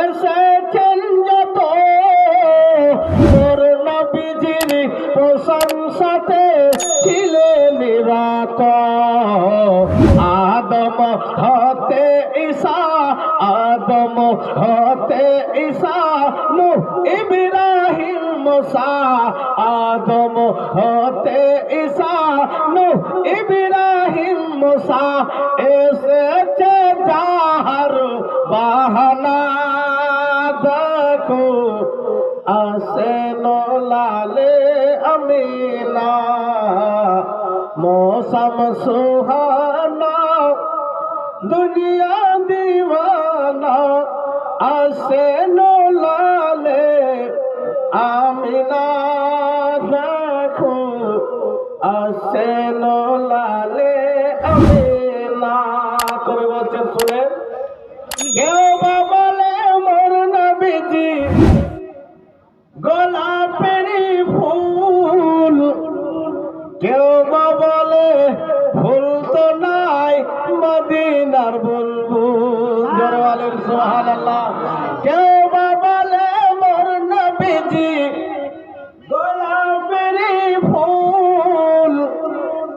এসেছেন যত তোর নবীজির প্রশংসাতে ছিলেন নিরত। আদম হতে ঈসা, আদম হতে ঈসা, নূহ ইব্রাহিম মুসা। আদম হতে ঈসা, নূহ ইব্রাহিম মুসা। এসেছে যাহার বাহানা দেখো, আসেন লালে আমিনা। মৌসম সুহানা দুনিয়া দিওয়ানা, আসেন লালে আমিনা দেখো, আসেন লালে আমিনা। কবি বলছেন শুনেন, কেউ বা বলে মোর নবীজি গোলাপেরই ফুল, কেউ বা বলে ফুল তো নাই মদিনার বুলবুল। জোরে বলেন সুবহানাল্লাহ। কেউ বা বলে মোর নবীজি গোলাপেরই ফুল,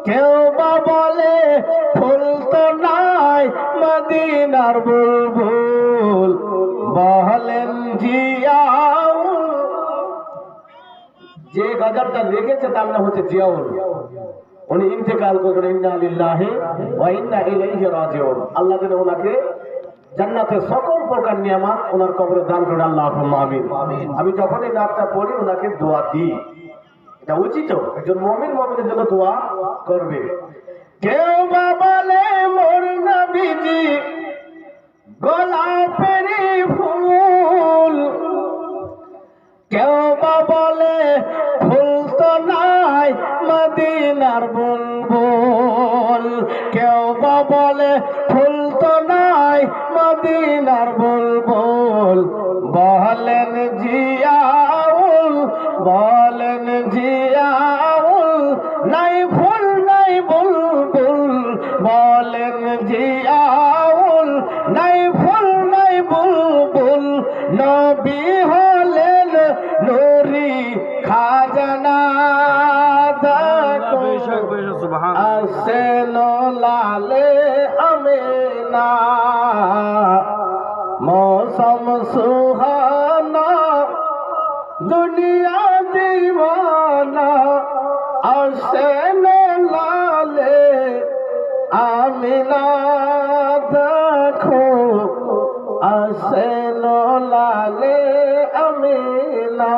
কেউ বা বলে ফুল তো নাই মদিনার বুলবুল। বলেন জিয়াউল, যে গজলটা লিখেছে তার নাম হচ্ছে জিয়াউল। উনি ইন্তেকাল করেন, ইন্না লিল্লাহি ওয়া ইন্না ইলাইহি রাজিউন। আল্লাহ যেন ওনাকে জান্নাতের সকল প্রকার নিয়ামত ওনার কবরে দান করেন, আল্লাহুম্মা আমিন। আমি যখন এই নামটা পড়ি ওনাকে দোয়া দিই, এটা উচিত, একজন মুমিন মুমিনের জন্য দোয়া করবে। কেউ বা বলে মোর নবীজি গোলাপেরই ফুল, কেউ বা বলে ফুল তো নাই মদিনার বুলবুল। কেউ বা বলে ফুল তো নাই মদিনার বুলবুল। বলেন জিয়াউল, বলেন জিয়াউল, নাই ফুল নাই বুলবুল। বলেন জিয়াউল, নাই ফুল নাই বুলবুল। নবী হলেন নুরি খাজানা দেখো, আসেন লালে আমিনা। মৌসম সুহানা দুনিয়া দিওয়ানা, আসেন লালে আমিনা দেখো, আসেন লালে আমিনা।